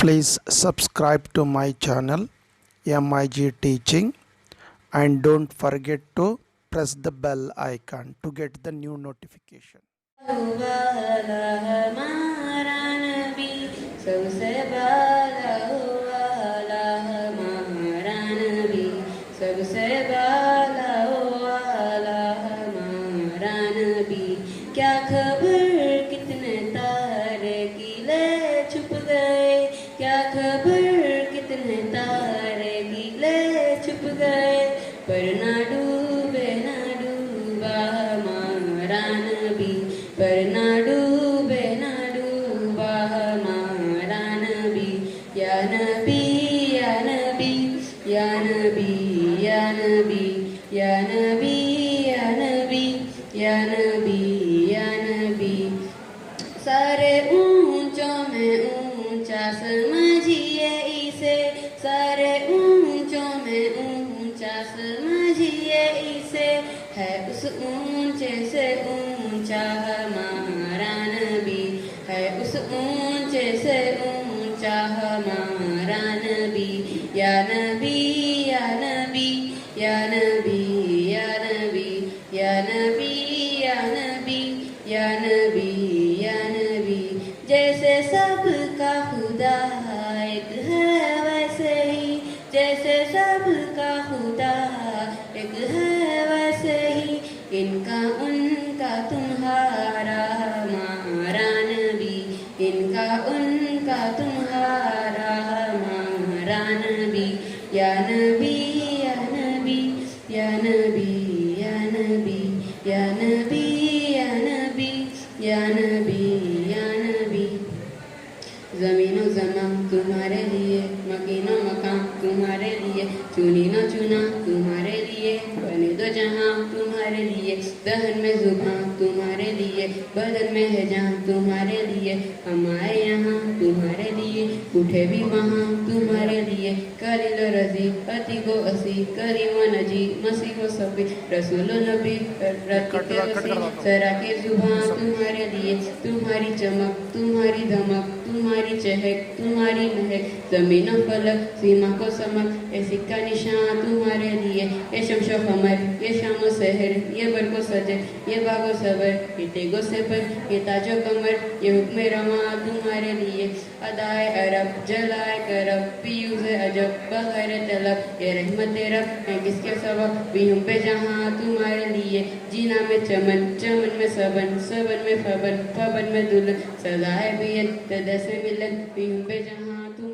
Please subscribe to my channel MIG Teaching and don't forget to press the bell icon to get the new notification. वाला हमारा नबी सबसे वाला वाला हमारा नबी सबसे वाला वाला हमारा नबी क्या खबर कितने तारे कीले छुप गए क्या खबर कितने तारे कीले छुप गए पर ना डूबा हमारा नबी पर ना डूबा हमारा नबी या नबी या नबी या नबी या नबी या नबी या नबी या नबी या नबी सारे ऊंचों में ऊंचा समझिए इसे सारे ऊंचों में ऊंचा समझिए इसे है उस ऊंचे से ऊंचा हमारा नबी है उस ऊंचे से ऊंचा हमारा नबी या नबी या नबी या नबी या नबी या नबी या नबी या नबी या नबी जैसे सबका खुदा एक है वैसे ही जैसे सबका खुदा एक है वैसे ही इनका उनका तुम्हारा हमारा नबी इनका उनका तुम्हारा हमारा नबी या नबी या नबी या नबी या नबी या नबी या नबी या नबी या नबी ज़मीनो ज़मान तुम्हारे लिए मकीनो मकान तुम्हारे लिए चुनी न चुना तुम्हारे लिए बने दो जहां तुम्हारे लिए दहन में जुबान तुम्हारे लिए बदन में है जहां तुम्हारे लिए हम आए यहाँ तुम्हारे लिए उठे भी वहाँ तुम्हारे लिए कलीलो रजी अति को असी करीम नजी मसी को सभी रसूलो नबी रती रसी सरा के जुबान तुम्हारे लिए तुम्हारी चमक तुम्हारी धमक तुम्हारी चहक तुम्हारी महक जमीनों फलक सीमा को समक ऐसी का निशान तुम्हारे लिए ये शमशो कमर ये शामो सहर ये बरको सजर ये बागो सबर ये तेगो सेपर ये ताजो कमर ये हुक्म रमा तुम्हारे लिए अदाए अरब जलाए करब पीयूज़ अजब बगैर तलब ये रहमत रब है किसके सबब भी हम पे जहाँ तुम्हारे लिए जीना में चमन चमन में सबन सबन में फबन फबन में दुल्हन सजाए बियत तदस मिलन भी हम पे जहाँ तुम